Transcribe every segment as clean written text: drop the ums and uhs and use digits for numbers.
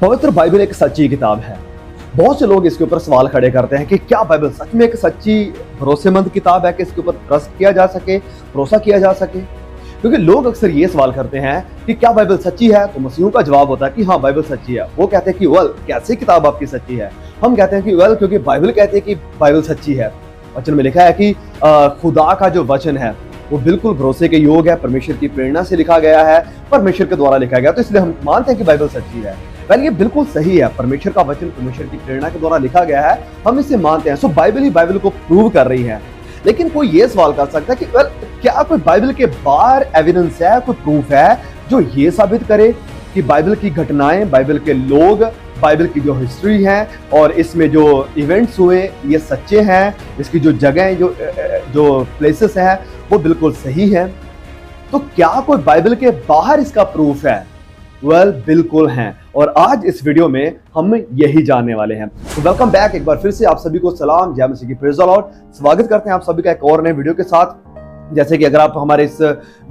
पवित्र बाइबल एक सच्ची किताब है। बहुत से लोग इसके ऊपर सवाल खड़े करते हैं कि क्या बाइबल सच में एक सच्ची भरोसेमंद किताब है कि इसके ऊपर ट्रस्ट किया जा सके, भरोसा किया जा सके। क्योंकि लोग अक्सर ये सवाल करते हैं कि क्या बाइबल सच्ची है, तो मसीहों का जवाब होता है कि हाँ बाइबल सच्ची है। वो कहते हैं कि वेल कैसे किताब आपकी सच्ची है। हम कहते हैं कि वेल क्योंकि बाइबल कहते हैं कि बाइबल सच्ची है। वचन में लिखा है कि खुदा का जो वचन है वो बिल्कुल भरोसे के योग है, परमेश्वर की प्रेरणा से लिखा गया है, परमेश्वर के द्वारा लिखा गया, तो इसलिए हम मानते हैं कि बाइबल सच्ची है। वेल ये बिल्कुल सही है, परमेश्वर का वचन परमेश्वर की प्रेरणा के द्वारा लिखा गया है, हम इसे मानते हैं। सो बाइबल ही बाइबल को प्रूव कर रही है। लेकिन कोई ये सवाल कर सकता है कि वेल क्या कोई बाइबल के बाहर एविडेंस है, कोई प्रूफ है जो ये साबित करे कि बाइबल की घटनाएं, बाइबल के लोग, बाइबल की जो हिस्ट्री है और इसमें जो इवेंट्स हुए ये सच्चे हैं, इसकी जो जगह जो प्लेसेस हैं वो बिल्कुल सही है। तो क्या कोई बाइबल के बाहर इसका प्रूफ है? वेल बिल्कुल हैं, और आज इस वीडियो में हम यही जानने वाले हैं। तो वेलकम बैक, एक बार फिर से आप सभी को सलाम, जय मसीह की प्रेज़ द लॉर्ड। स्वागत करते हैं आप सभी का एक और नए वीडियो के साथ। जैसे कि अगर आप हमारे इस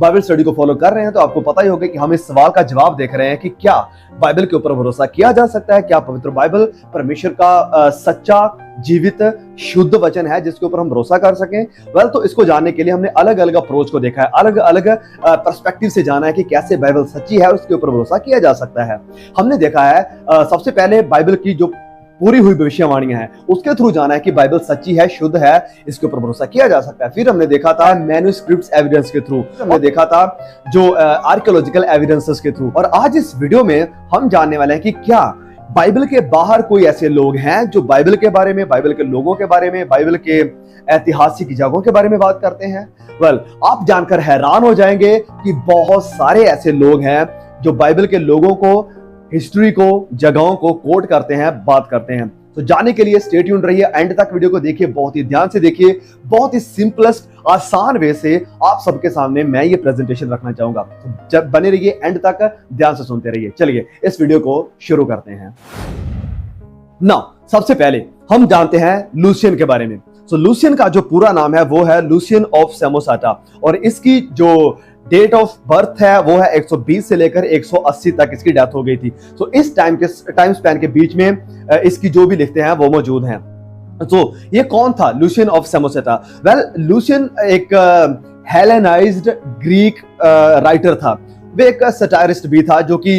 बाइबल स्टडी को फॉलो कर रहे हैं तो आपको पता ही होगा कि हम इस सवाल का जवाब देख रहे हैं कि क्या बाइबल के ऊपर भरोसा किया जा सकता है, क्या पवित्र बाइबल परमेश्वर का सच्चा, जीवित, शुद्ध वचन है जिसके ऊपर हम भरोसा कर सकें। वेल तो इसको जानने के लिए हमने अलग अलग अप्रोच को देखा है, अलग अलग पर्सपेक्टिव से जाना है कि कैसे बाइबल सच्ची है, उसके ऊपर भरोसा किया जा सकता है। हमने देखा है सबसे पहले बाइबल की जो पूरी हुई भविष्यवाणियां हैं उसके थ्रू जाना है कि बाइबल सच्ची है, शुद्ध है, इसके ऊपर भरोसा किया जा सकता है। फिर हमने देखा था मैन्युस्क्रिप्ट्स एविडेंस के थ्रू, हमने देखा था जो आर्कियोलॉजिकल एविडेंसेस के थ्रू, और आज इस वीडियो में हम जानने वाले हैं कि क्या बाइबल के बाहर कोई ऐसे लोग हैं जो बाइबल के बारे में, बाइबल के लोगों के बारे में, बाइबल के ऐतिहासिक जगहों के बारे में बात करते हैं। वेल आप जानकर हैरान हो जाएंगे कि बहुत सारे ऐसे लोग हैं जो बाइबल के लोगों को, हिस्ट्री को, जगहों को कोट करते हैं, बात करते हैं। तो जानने के लिए स्टे ट्यून्ड रहिए, एंड तक वीडियो को देखिए, बहुत ही ध्यान से देखिए। बहुत ही सिंपलेस्ट, आसान वे से आप सबके सामने मैं ये प्रेजेंटेशन रखना चाहूंगा। तो जब बने रहिए, एंड तक ध्यान से सुनते रहिए। चलिए इस वीडियो को शुरू करते हैं। सबसे पहले हम जानते हैं लूसियन के बारे में। लूसियन का जो पूरा नाम है वो है लूसियन ऑफ सेमोसाटा, और इसकी जो डेट ऑफ बर्थ है वो है 120 से लेकर 180 तक इसकी डेथ हो गई थी। इस टाइम स्पैन के बीच में इसकी जो भी लिखते हैं वो मौजूद हैं। ये कौन था लूसियन ऑफ सेमोसाटा? वेल लूसियन एक हेलेनाइज्ड ग्रीक राइटर था। वे एक सटायरिस्ट भी था जो कि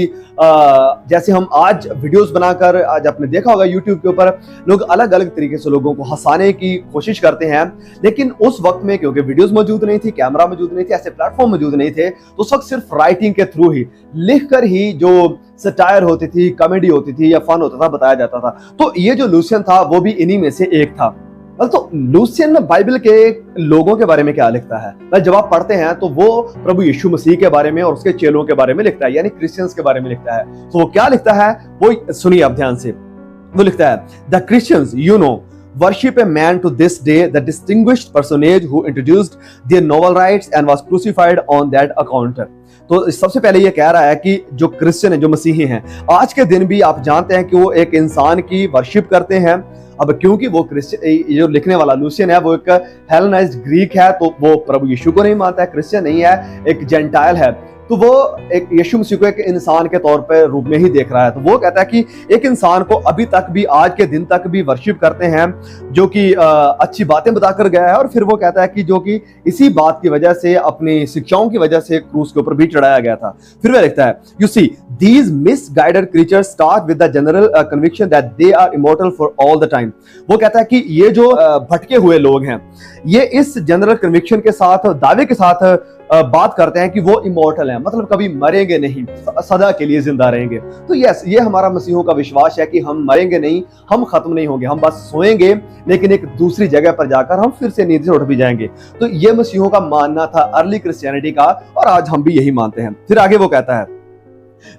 जैसे हम आज वीडियोस बनाकर, आज आपने देखा होगा यूट्यूब के ऊपर लोग अलग अलग तरीके से लोगों को हंसाने की कोशिश करते हैं, लेकिन उस वक्त में क्योंकि वीडियोस मौजूद नहीं थी, कैमरा मौजूद नहीं थे, ऐसे प्लेटफॉर्म मौजूद नहीं थे, तो उस वक्त सिर्फ राइटिंग के थ्रू ही, लिखकर ही जो सटायर होती थी, कॉमेडी होती थी या फन होता था, बताया जाता था। तो ये जो लूसियन था वो भी इन्हीं में से एक था। तो लूसियन बाइबल के लोगों के बारे में क्या लिखता है? जब आप पढ़ते हैं तो वो प्रभु यीशु मसीह के बारे में और उसके चेलों के बारे में लिखता है, यानी क्रिश्चियंस के बारे में लिखता है। तो वो क्या लिखता है वो सुनिए आप ध्यान से। वो लिखता है, the Christians you know worship a man to this day, the distinguished personage who introduced their novel rights and was crucified on that account। तो सबसे पहले ये कह रहा है कि जो क्रिश्चियन है, जो मसीही हैं, आज के दिन भी आप जानते हैं कि वो एक इंसान की वर्शिप करते हैं। अब क्योंकि वो क्रिश्चियन, जो लिखने वाला लूसियन है वो एक हेलेनाइज्ड ग्रीक है, तो वो प्रभु यीशु को नहीं मानता है, क्रिश्चियन नहीं है, एक जेंटाइल है। तो वो एक यीशु मसीह को एक इंसान के तौर पे रूप में ही देख रहा है। तो वो कहता है कि एक इंसान को अभी तक भी, आज के दिन तक भी वर्शिप करते हैं जो कि अच्छी बातें बताकर गया है, और फिर वो कहता है कि जो कि इसी बात की वजह से, अपनी शिक्षाओं की वजह से क्रूस के ऊपर भी चढ़ाया गया था। फिर वह लिखता है, you see these misguided creatures start with the general conviction that they are immortal for all the time। वो कहता है कि ये जो भटके हुए लोग हैं ये इस जनरल कन्विक्शन के साथ, दावे के साथ बात करते हैं कि वो इमोर्टल हैं, मतलब कभी मरेंगे नहीं, सदा के लिए जिंदा रहेंगे। तो यस, ये हमारा मसीहों का विश्वास है कि हम मरेंगे नहीं, हम खत्म नहीं होंगे, हम बस सोएंगे लेकिन एक दूसरी जगह पर जाकर हम फिर से नींद से उठ भी जाएंगे। तो ये मसीहों का मानना था अर्ली क्रिश्चियनिटी का, और आज हम भी यही मानते हैं। फिर आगे वो कहता है,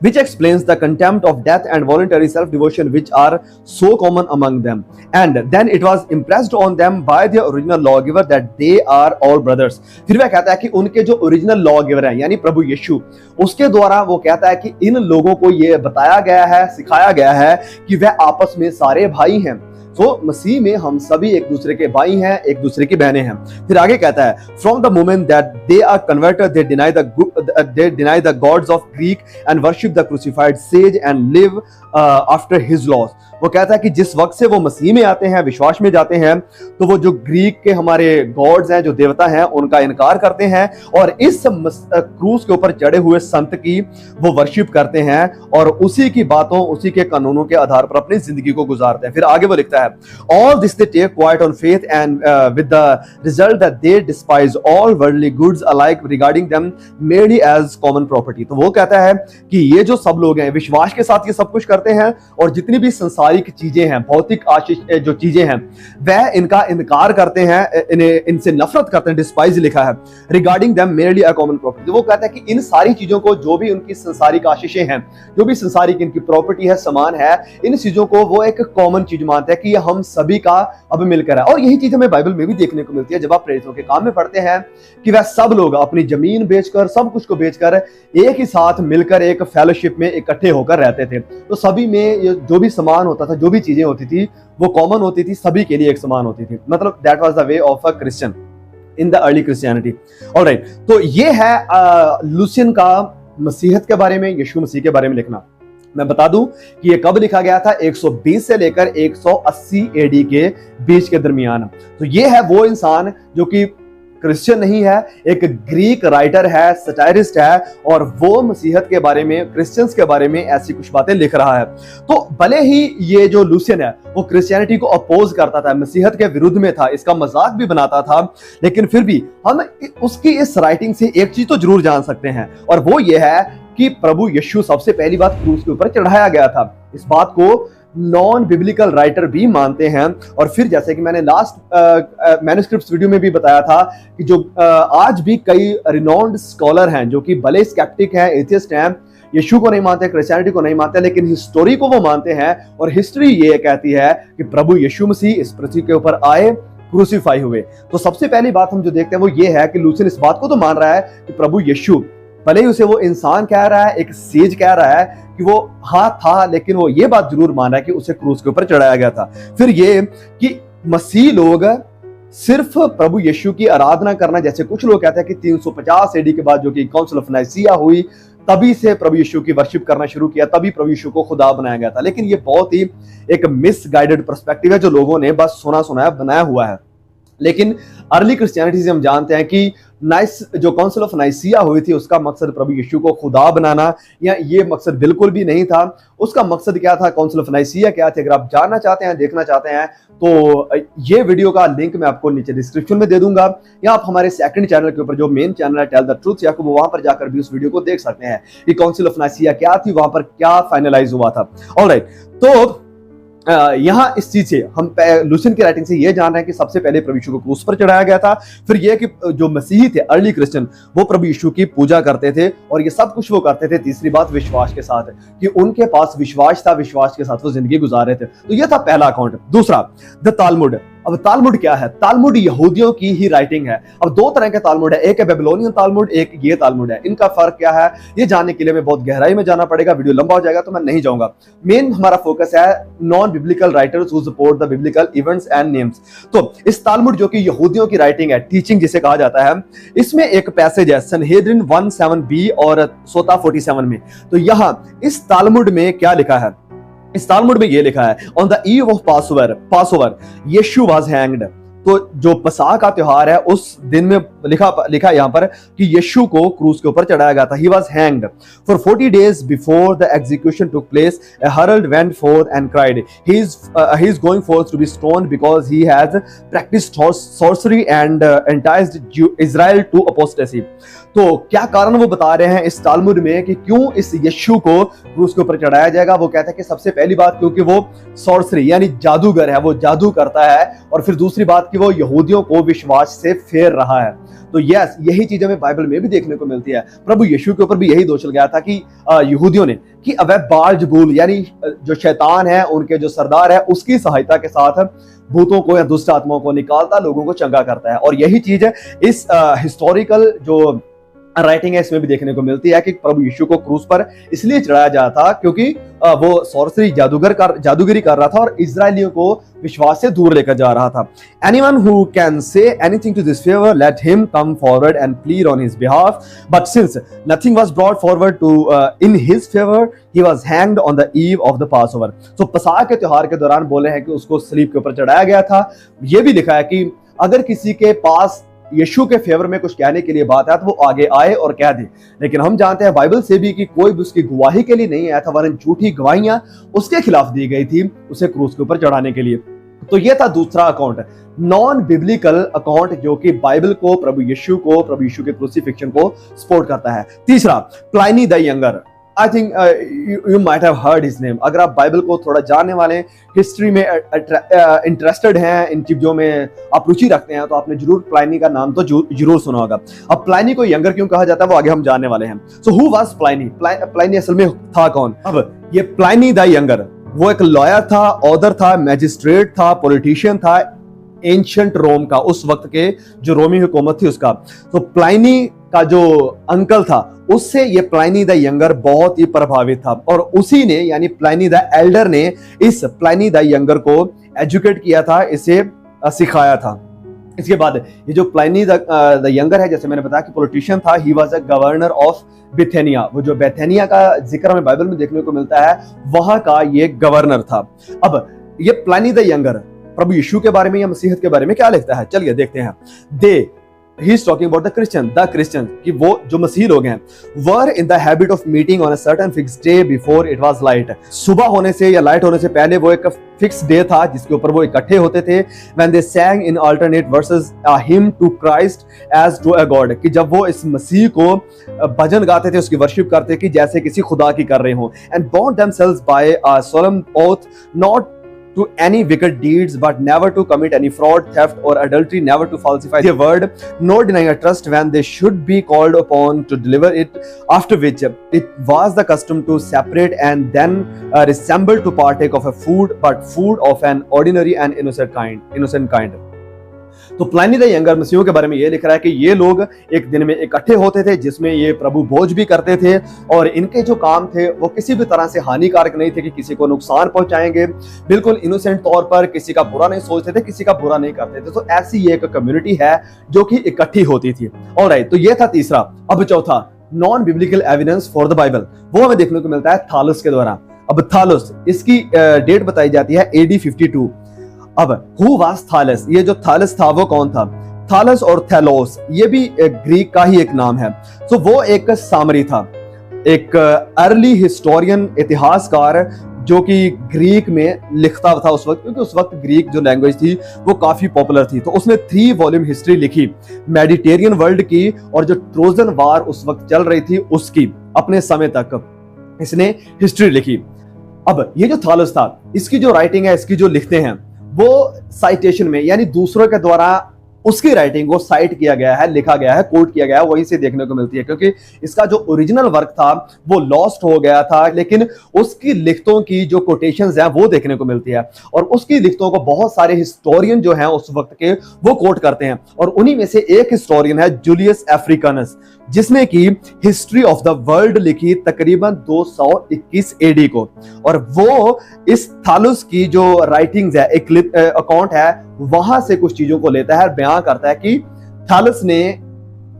which explains the contempt of death and voluntary self-devotion which are so common among them, and then it was impressed on them by the original lawgiver that they are all brothers। फिर वह कहता है कि उनके जो original लॉगिवर हैं यानी प्रभु यीशु, उसके द्वारा वो कहता है कि इन लोगों को ये बताया गया है, सिखाया गया है कि वह आपस में सारे भाई हैं। सो मसीह में हम सभी एक दूसरे के भाई हैं, एक दूसरे की बहनें हैं। फिर आगे कहता है, from the moment that they are converted they deny the gods of Greek and worship the crucified sage and live after his laws. वो कहता है कि जिस वक्त से वो मसीह में आते हैं, विश्वास में जाते हैं, तो वो जो ग्रीक के हमारे गॉड्स हैं, जो देवता हैं, उनका इनकार करते हैं और इस क्रूस के ऊपर चढ़े हुए संत की वो वर्शिप करते हैं और उसी की बातों, उसी के कानूनों के आधार पर अपनी जिंदगी को गुजारते हैं। फिर आगे वो लिखता है, all this they take quite on faith and with the result that they despise all worldly goods alike regarding them merely as common property. तो वो कहता है कि ये जो सब लोग हैं, विश्वास के साथ ये सब कुछ करते हैं और जितनी भी संसारिक चीजें हैं, भौतिक आशीष जो चीजें हैं, वह इनका इनकार करते हैं, इनसे नफरत करते हैं। डिस्पाइज लिखा है, regarding them merely a common property. वो कहता है कि इन सारी चीजों को, जो भी उनकी संसारिक आशीषें हैं, जो भी संसारिक इनकी प्रॉपर्टी है, सामान है, इन चीजों को वो एक कॉमन चीज मानते हैं कि ये हम सभी का अब मिलकर है। और यही चीज हमें बाइबल में भी देखने को मिलती है। जब आप प्रेरितों के काम में पढ़ते हैं कि वह सब लोग अपनी जमीन बेचकर, सब कुछ को बेचकर एक ही साथ मिलकर एक फेलोशिप में इकट्ठे होकर रहते थे। तो सभी में जो भी सामान होता था, जो भी चीजें होती थी, वो कॉमन होती थी, सभी के लिए एक समान होती थी। मतलब that was the way of a Christian in the early Christianity. Alright, तो ये है लूसियन का मसीहत के बारे में, यीशु मसीह के बारे में लिखना। मैं बता दूं कि ये कब लिखा गया था, 120 से लेकर 180 एडी के बीच के दरमियान। तो ये है वो इंसान जो कि क्रिश्चियन नहीं है, एक ग्रीक राइटर है, सटायरिस्ट है, और वो मसीहत के बारे में, क्रिश्चियंस के बारे में ऐसी कुछ बातें लिख रहा है। तो भले ही ये जो लूसियन है वो क्रिश्चियनिटी को अपोज करता था, मसीहत के विरुद्ध में था, इसका मजाक भी बनाता था, लेकिन फिर भी हम उसकी इस राइटिंग से एक चीज तो जरूर जान सकते हैं, और वो ये है कि प्रभु यीशु सबसे पहली बात क्रूस के ऊपर चढ़ाया गया था। इस बात को नॉन बिब्लिकल राइटर भी मानते हैं। और फिर जैसे कि मैंने लास्ट मैन्युस्क्रिप्ट्स वीडियो में भी बताया था कि जो आज भी कई रिनोन्ड स्कॉलर हैं जो कि भले स्केप्टिक हैं, एथियस्ट हैं, यीशु को नहीं मानते, क्रिश्चियनिटी को नहीं मानते, लेकिन हिस्टोरी को वो मानते हैं। और हिस्ट्री ये कहती है कि प्रभु यीशु मसीह इस पृथ्वी के ऊपर आए, क्रूसीफाई हुए। तो सबसे पहली बात हम जो देखते हैं वो ये है कि लूसियन इस बात को तो मान रहा है कि प्रभु यीशु, भले ही उसे वो इंसान कह रहा है, एक सेज कह रहा है कि वो हाँ था, लेकिन वो ये बात जरूर मान रहा है कि उसे क्रूस के ऊपर चढ़ाया गया था। फिर ये कि मसीह लोग सिर्फ प्रभु यीशु की आराधना करना, जैसे कुछ लोग कहते हैं कि 350 एडी के बाद जो कि काउंसिल ऑफ नाइसिया हुई, तभी से प्रभु यीशु की वर्शिप करना शुरू किया, तभी प्रभु यीशु को खुदा बनाया गया था। लेकिन ये बहुत ही एक मिसगाइडेड पर्सपेक्टिव है जो लोगों ने बस सुना सुनाया बनाया हुआ है। लेकिन अर्ली क्रिश्चियनिटी से हम जानते हैं कि जो काउंसिल ऑफ नाइसिया हुई थी, उसका मकसद प्रभु यीशु को खुदा बनाना, या ये मकसद बिल्कुल भी नहीं था। उसका मकसद क्या था, काउंसिल ऑफ नाइसिया क्या थे? अगर आप जानना चाहते हैं, देखना चाहते हैं, तो ये वीडियो का लिंक मैं आपको नीचे डिस्क्रिप्शन में दे दूंगा, या आप हमारे सेकंड चैनल के ऊपर जो मेन चैनल है टेल द ट्रूथ याकूब, वहां पर जाकर भी उस वीडियो को देख सकते हैं कि काउंसिल ऑफ नाइसिया क्या थी, वहां पर क्या फाइनलाइज हुआ था। ऑलराइट, तो यहां इस चीज से हम लूसियन की राइटिंग से ये जान रहे हैं कि सबसे पहले प्रभु यीशु को क्रूस पर चढ़ाया गया था। फिर यह कि जो मसीही थे, अर्ली क्रिश्चियन, वो प्रभु यीशु की पूजा करते थे, और ये सब कुछ वो करते थे, तीसरी बात, विश्वास के साथ, कि उनके पास विश्वास था, विश्वास के साथ वो जिंदगी गुजार रहे थे। तो यह था पहला अकाउंट। दूसरा, द तालमुड। अब तालमुड क्या है? तालमुड यहूदियों की ही राइटिंग है। अब दो तरह के तालमुड है, एक है बेबीलोनियन तालमुड, एक ये तालमुड है। इनका फर्क क्या है, ये जानने के लिए मैं बहुत गहराई में जाना पड़ेगा, वीडियो लंबा हो जाएगा तो मैं नहीं जाऊंगा। मेन हमारा फोकस है non biblical writers who support the biblical events and names. तो इस तालमुड जो कि यहूदियों की राइटिंग है, टीचिंग जिसे कहा जाता है, इसमें एक पैसेज है सनहेद्रिन 1:7b और सोता 47 में। तो यहां इस तालमुड में क्या लिखा है? इस तालमुड में ये लिखा है, on the eve of Passover Yeshu was hanged. तो जो पसाह का त्योहार है, उस दिन में लिखा यहां पर कि यीशु को क्रूस के ऊपर चढ़ाया गया था। He was hanged for 40 days before the execution took place. A herald went forth and cried, he is going forth to be stoned because he has practiced sorcery and enticed Israel to apostasy। तो क्या कारण वो बता रहे हैं इस तालमुड में कि क्यों इस यीशु को क्रूस के ऊपर चढ़ाया जाएगा? वो कहता है कि सबसे पहली बात, क्योंकि वो सॉर्सरी यानी जादूगर है, वो जादू करता है, और फिर दूसरी बात कि वो यहूदियों को विश्वास से फेर रहा है। तो यस, यही चीज हमें बाइबल में भी देखने को मिलती है। प्रभु यीशु के ऊपर भी यही दोष लगाया था कि यहूदियों ने कि अब बालजबूल यानी जो शैतान है, उनके जो सरदार है, उसकी सहायता के साथ भूतों को या दुष्ट आत्माओं को निकालता, लोगों को चंगा करता है। और यही चीज है इस हिस्टोरिकल जो राइटिंग है इसमें भी देखने को मिलती है कि प्रभु यीशु को क्रूस पर इसलिए चढ़ाया जाता था क्योंकि वो सॉर्सरी जादूगरी कर रहा था और इजरायलियों को विश्वास से दूर लेकर जा रहा था। Anyone who can say anything to this favour let him come forward and plead on his behalf, but since nothing was brought forward to in his favour he was hanged on the eve of the passover. So पसाह के त्योहार के दौरान बोले हैं कि उसको सलीब के ऊपर चढ़ाया गया था। यह भी लिखा है कि अगर किसी के पास यीशु के फेवर में कुछ कहने के लिए बात है तो वो आगे आए और कह दे, लेकिन हम जानते हैं बाइबल से भी कि कोई भी उसकी गवाही के लिए नहीं आया था, वरन झूठी गवाहियां उसके खिलाफ दी गई थी उसे क्रूस के ऊपर चढ़ाने के लिए। तो ये था दूसरा अकाउंट, नॉन बिब्लिकल अकाउंट, जो कि बाइबल को, प्रभु यीशु के क्रूसिफिक्शन को सपोर्ट करता है। तीसरा, Pliny the younger. I think you might have heard his name. अगर आप बाइबल को थोड़ा जानने वाले, हिस्ट्री में इंटरेस्टेड हैं, इन चीजों में आप रुचि रखते हैं, तो आपने जरूर प्लाइनी का नाम तो जरूर सुना होगा। अब प्लाइनी को यंगर क्यों कहा जाता है वो आगे हम जानने वाले हैं। So who was प्लाइनी? प्लाइनी असल में था कौन? अब ये प्लाइनी द यंगर वो एक लॉयर था, ऑथर था, मैजिस्ट्रेट था, पॉलिटिशियन था एंशिएंट रोम का, उस वक्त के जो रोमी हुकूमत थी उसका। तो प्लाइनी का जो अंकल था उससे ये प्लाइनी द यंगर बहुत ही प्रभावित था और उसी ने यानी प्लाइनी द एल्डर ने इस प्लाइनी द यंगर को एजुकेट किया था, इसे सिखाया था। इसके बाद ये जो प्लाइनी द यंगर है, जैसे मैंने बताया कि पॉलिटिशियन था, he was a governor of Bithynia. वो जो बेथेनिया का जिक्र हमें बाइबल में देखने को मिलता है, वहां का ये गवर्नर था। अब ये प्लाइनी द यंगर प्रभु यीशु के बारे में या मसीहत के बारे में क्या लिखता है, चलिए देखते हैं। He is talking about the Christian कि वो जो मसीह लोग हैं, were in the habit of meeting on a certain fixed day before it was light. सुबह होने से या लाइट होने से पहले वो एक फिक्स डे था जिसके ऊपर वो इकट्ठे होते थे। When they sang in alternate verses a hymn to Christ as to a God, कि जब वो इस मसीह को भजन गाते थे, उसकी वर्शिप करते कि जैसे किसी खुदा की कर रहे हो। and bound themselves by a solemn oath not to any wicked deeds, but never to commit any fraud, theft or adultery, never to falsify the word, nor denying a trust when they should be called upon to deliver it, after which it was the custom to separate and then resemble to partake of a food, but food of an ordinary and innocent kind। तो प्लाइनी the younger मसीहों के बारे में ये लिख रहा है कि ये लोग एक दिन में इकट्ठे होते थे जिसमें ये प्रभु भोज भी करते थे और इनके जो काम थे वो किसी भी तरह से हानिकारक नहीं थे कि किसी को नुकसान पहुंचाएंगे, बिल्कुल इनोसेंट तौर पर किसी का बुरा नहीं सोचते थे, किसी का बुरा नहीं करते थे। तो ऐसी ये एक कम्युनिटी है जो कि इकट्ठी होती थी। ऑलराइट, तो ये था तीसरा। अब चौथा, non biblical evidence for the Bible, वो हमें देखने को मिलता है थालस के द्वारा। अब थालस, इसकी डेट बताई जाती है AD 52। अब हु वाज थालस? ये जो थालस था वो कौन था? थालस और थैलोस ये भी ग्रीक का ही एक नाम है। तो वो एक सामरी था, एक अर्ली हिस्टोरियन, इतिहासकार, जो कि ग्रीक में लिखता था उस वक्त, क्योंकि उस वक्त ग्रीक जो लैंग्वेज थी वो काफी पॉपुलर थी। तो उसने 3 वॉल्यूम हिस्ट्री लिखी मेडिटेरियन वर्ल्ड की, और जो ट्रोजन वार उस वक्त चल रही थी उसकी, अपने समय तक इसने हिस्ट्री लिखी। अब ये जो थालस था, इसकी जो राइटिंग है, इसकी जो लिखते हैं, वो साइटेशन में यानी दूसरों के द्वारा उसकी राइटिंग को साइट किया गया है, लिखा गया है, कोट किया गया है, वहीं से देखने को मिलती है। क्योंकि इसका जो ओरिजिनल वर्क था वो लॉस्ट हो गया था, लेकिन उसकी लिखतों की जो कोटेशंस हैं वो देखने को मिलती है। और उसकी लिखतों को बहुत सारे हिस्टोरियन जो हैं उस वक्त के वो कोट करते हैं, और उन्हीं में से एक हिस्टोरियन है जूलियस अफ्रीकानस, जिसने की हिस्ट्री ऑफ द वर्ल्ड लिखी तकरीबन 221 AD को। और वो इस थालस की जो राइटिंग्स है, एक अकाउंट है, वहां से कुछ चीजों को लेता है, बयां करता है कि थालस ने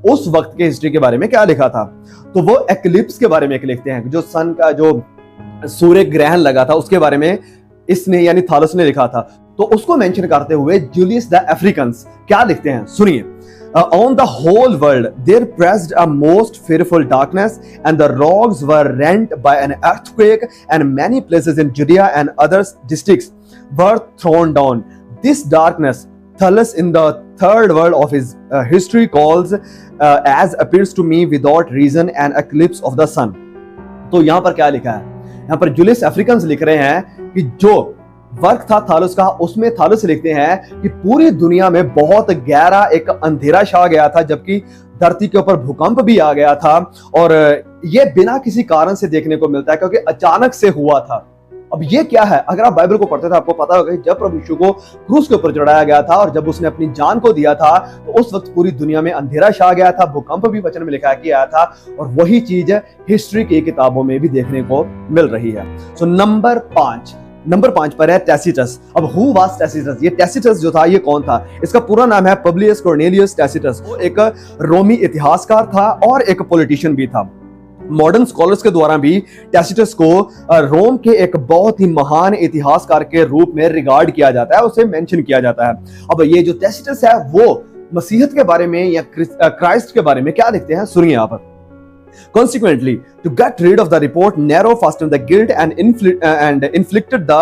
उस वक्त के हिस्ट्री के बारे में क्या लिखा था। तो वो एक्लिप्स के बारे में एक लिखते हैं, जो सन का जो सूर्य ग्रहण लगा था उसके बारे में इसने यानी थालस ने लिखा था। तो उसको मेंशन करते हुए जूलियस द अफ्रीकन्स क्या लिखते हैं, सुनिए। On the whole world there pressed a most fearful darkness, and the rocks were rent by an earthquake, and many places in Judea and other districts were thrown down. This darkness Thales in the third word of his history calls as appears to me without reason an eclipse of the sun। तो यहाँ पर क्या लिखा है? यहाँ पर Julius Africans लिख रहे हैं कि जो वर्क था थालस का, उसमें थालस लिखते हैं कि पूरी दुनिया में बहुत गहरा एक अंधेरा छा गया था, जबकि धरती के ऊपर भूकंप भी आ गया था। और ये बिना किसी कारण से देखने को मिलता है, क्योंकि अचानक से हुआ था। अब ये क्या है? अगर आप बाइबल को पढ़ते थे आपको पता होगा कि जब प्रभु यीशु को क्रूस के ऊपर चढ़ाया गया था और जब उसने अपनी जान को दिया था तो उस वक्त पूरी दुनिया में अंधेरा छा गया था, भूकंप भी वचन में लिखा गया था, और वही चीज हिस्ट्री की किताबों में भी देखने को मिल रही है। सो नंबर 5 पर है टैसिटस। अब हु वाज टैसिटस? ये टैसिटस जो था ये कौन था? इसका पूरा नाम है पब्लियस कॉर्नेलियस टैसिटस। वो एक रोमी इतिहासकार था और एक पॉलिटिशियन भी था। मॉडर्न स्कॉलर्स के द्वारा भी टैसिटस को रोम के एक बहुत ही महान इतिहासकार के रूप में रिगार्ड किया जाता है, उसे मेंशन किया जाता है। अब ये जो टैसिटस है वो मसीहत के बारे में या क्राइस्ट के बारे में क्या लिखते हैं, सुनिए यहाँ पर। Consequently, to get rid of the report, Nero fastened the guilt and inflicted the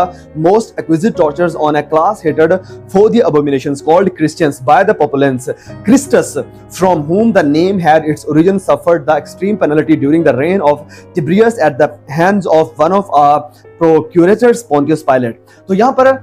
most exquisite tortures on a class hated for the abominations called Christians by the populace. Christus, from whom the name had its origin, suffered the extreme penalty during the reign of Tiberius at the hands of one of our procurators, Pontius Pilate. तो यहाँ पर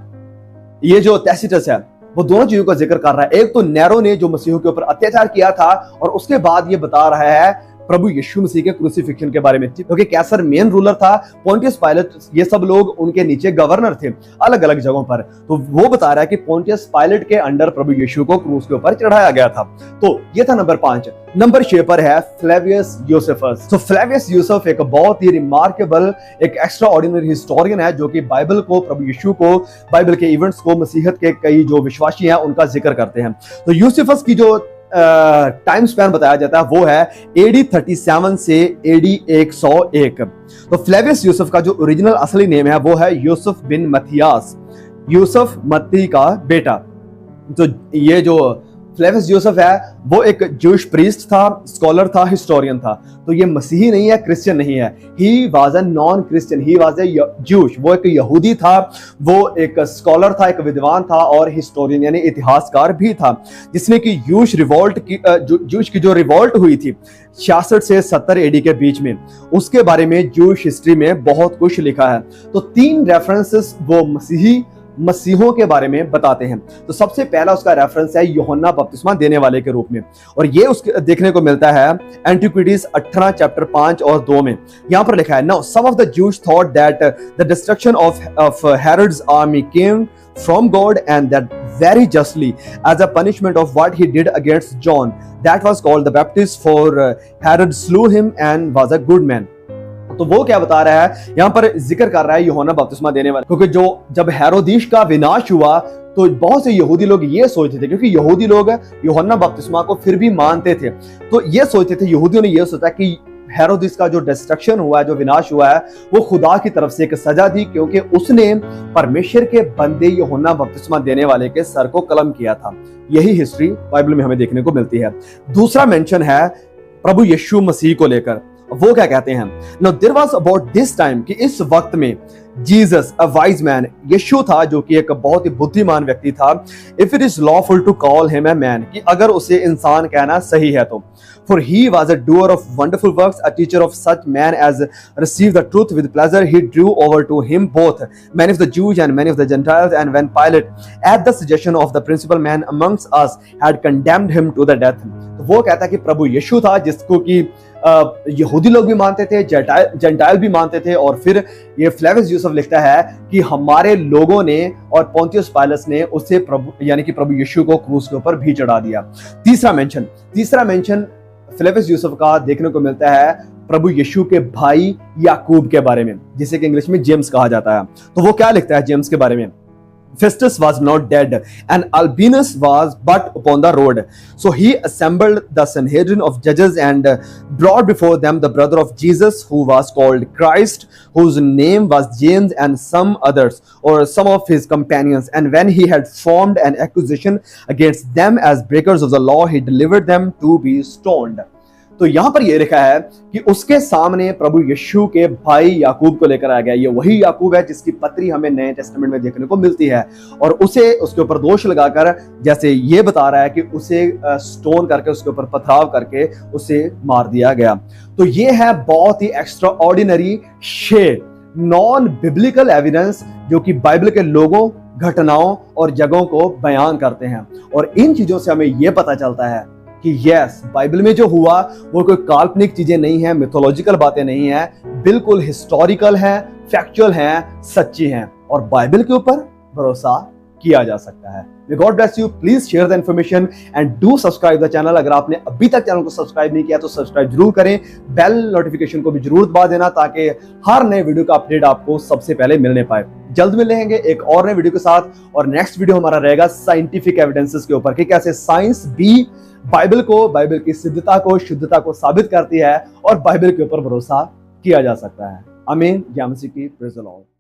ये जो Tacitus है वो दोनों चीजों का जिक्र कर रहा है। एक तो नैरो ने जो मसीहों के ऊपर अत्याचार किया था, और उसके बाद ये बता रहा है प्रभु यीशु मसीह के क्रूसिफिक्शन के बारे में, क्योंकि कैसर मेन रूलर था, पोंटियस पायलट ये सब लोग उनके नीचे गवर्नर थे अलग अलग जगहों पर। तो वो बता रहा है कि पोंटियस पायलट के अंडर प्रभु यीशु को क्रूस के ऊपर चढ़ाया गया था। तो ये था नंबर 5। नंबर 6 पर है फ्लेवियस यूसेफस। तो फ्लेवियस यूसेफ एक बहुत ही रिमार्केबल, एक एक्स्ट्रा ऑर्डिनरी हिस्टोरियन है जो कि बाइबल को, प्रभु यीशु को, बाइबल के इवेंट्स को, मसीहत के कई जो विश्वासी हैं उनका जिक्र करते हैं। तो यूसेफस की जो टाइम स्पैन बताया जाता है वो है AD 37 से AD 101। तो फ्लेवियस यूसुफ का जो ओरिजिनल असली नेम है वो है यूसुफ बिन मथियास, यूसुफ मत्ती का बेटा। तो ये जो फ्लेवियस यूसुफ है वो एक जूश प्रीस्ट था, स्कॉलर था, हिस्टोरियन था। तो ये मसीही नहीं है, क्रिश्चियन नहीं है। He was a non Christian, he was a Jewish. वो एक यहूदी था, वो एक स्कॉलर था, एक विद्वान था और हिस्टोरियन यानी इतिहासकार भी था, जिसने कि जूश की जो रिवॉल्ट हुई थी 66 से 70 AD के बीच में, उसके बारे में जूश हिस्ट्री में बहुत कुछ लिखा है। तो 3 रेफरेंसेस वो मसीहों के बारे में बताते हैं। तो सबसे पहला उसका रेफरेंस है यूहन्ना बपतिस्मा देने वाले के रूप में, और ये उसके देखने को मिलता है एंटिक्विटीज 18 चैप्टर 5 और 2 में। यहां पर लिखा है, now some of the Jews thought that the destruction of Herod's army came from God, and that very justly as a punishment of what he did against John, that was called the Baptist, for Herod slew him and was a good man. तो वो क्या बता रहा है यहां पर, जिक्र कर रहा है यूहन्ना बपतिस्मा देने वाला, क्योंकि जब हेरोदिश का विनाश हुआ तो बहुत से यहूदी लोग ये सोचते थे, क्योंकि यहूदी लोग यूहन्ना बपतिस्मा को फिर भी मानते थे, तो ये सोचते थे, यहूदियों ने ये सोचा कि हेरोदिस का जो डिस्ट्रक्शन हुआ है, जो विनाश हुआ है, वो खुदा की तरफ से एक सजा थी, क्योंकि उसने परमेश्वर के बंदे यूहन्ना बपतिस्मा देने वाले के सर को कलम किया था। यही हिस्ट्री बाइबल में हमें देखने को मिलती है। दूसरा मेंशन है प्रभु यीशु मसीह को लेकर। वो क्या कहते हैं, no there was about this time, कि इस वक्त में Jesus a wise man, Yeshu था जो कि एक बहुत ही बुद्धिमान व्यक्ति था। If it is lawful to call him a man, कि अगर उसे इंसान कहना सही है तो। For he was a doer of wonderful works, a teacher of such men as received the truth with pleasure. He drew over to him both many of the Jews and many of the Gentiles. And when Pilate, at the suggestion of the principal man amongst us, had condemned him to the death. तो वो कहता है कि प्रभु यीशु था जिसको कि यहूदी लोग भी मानते थे, जेंटाइल भी मानते थे। और फिर ये फ्लेवियस यूसुफ लिखता है कि हमारे लोगों ने और पोंतियस पायलस ने उसे प्रभु यीशु को क्रूस के ऊपर भी चढ़ा दिया। तीसरा मेंशन फ्लेवियस यूसुफ का देखने को मिलता है प्रभु यीशु के भाई याकूब के बारे में, जिसे कि इंग्लिश में जेम्स कहा जाता है। तो वो क्या लिखता है जेम्स के बारे में, Festus was not dead, and Albinus was but upon the road. So he assembled the Sanhedrin of judges and brought before them the brother of Jesus, who was called Christ, whose name was James, and some others, or some of his companions. And when he had formed an accusation against them as breakers of the law, he delivered them to be stoned. तो यहां पर यह लिखा है कि उसके सामने प्रभु यीशु के भाई याकूब को लेकर आ गया। ये वही याकूब है जिसकी पत्री हमें नए टेस्टामेंट में देखने को मिलती है, और उसके ऊपर दोष लगाकर, जैसे ये बता रहा है कि उसे स्टोन करके, उसके ऊपर पथराव करके उसे मार दिया गया। तो ये है बहुत ही एक्स्ट्रा ऑर्डिनरी शेर, नॉन बिब्लिकल एविडेंस, जो कि बाइबल के लोगों, घटनाओं और जगहों को बयान करते हैं। और इन चीजों से हमें यह पता चलता है कि यस, बाइबल में जो हुआ वो कोई काल्पनिक चीजें नहीं है, मिथोलॉजिकल बातें नहीं है, बिल्कुल हिस्टोरिकल है, फैक्चुअल हैं, सच्ची हैं और बाइबल के ऊपर भरोसा किया जा सकता है। May God bless you. Please share the information and do subscribe the channel. अगर आपने अभी तक चैनल को सब्सक्राइब नहीं किया तो सब्सक्राइब जरूर करें, बेल नोटिफिकेशन को भी जरूर दबा देना ताकि हर नए वीडियो का अपडेट आपको सबसे पहले मिलने पाए। जल्द मिलेंगे एक और नए वीडियो के साथ और नेक्स्ट वीडियो हमारा रहेगा साइंटिफिक एविडेंसेस के ऊपर कि कैसे साइंस भी बाइबल की सिद्धता को, शुद्धता को साबित करती है और बाइबल के ऊपर भरोसा किया जा सकता है। आमीन। जय मसीह की। Praise the Lord.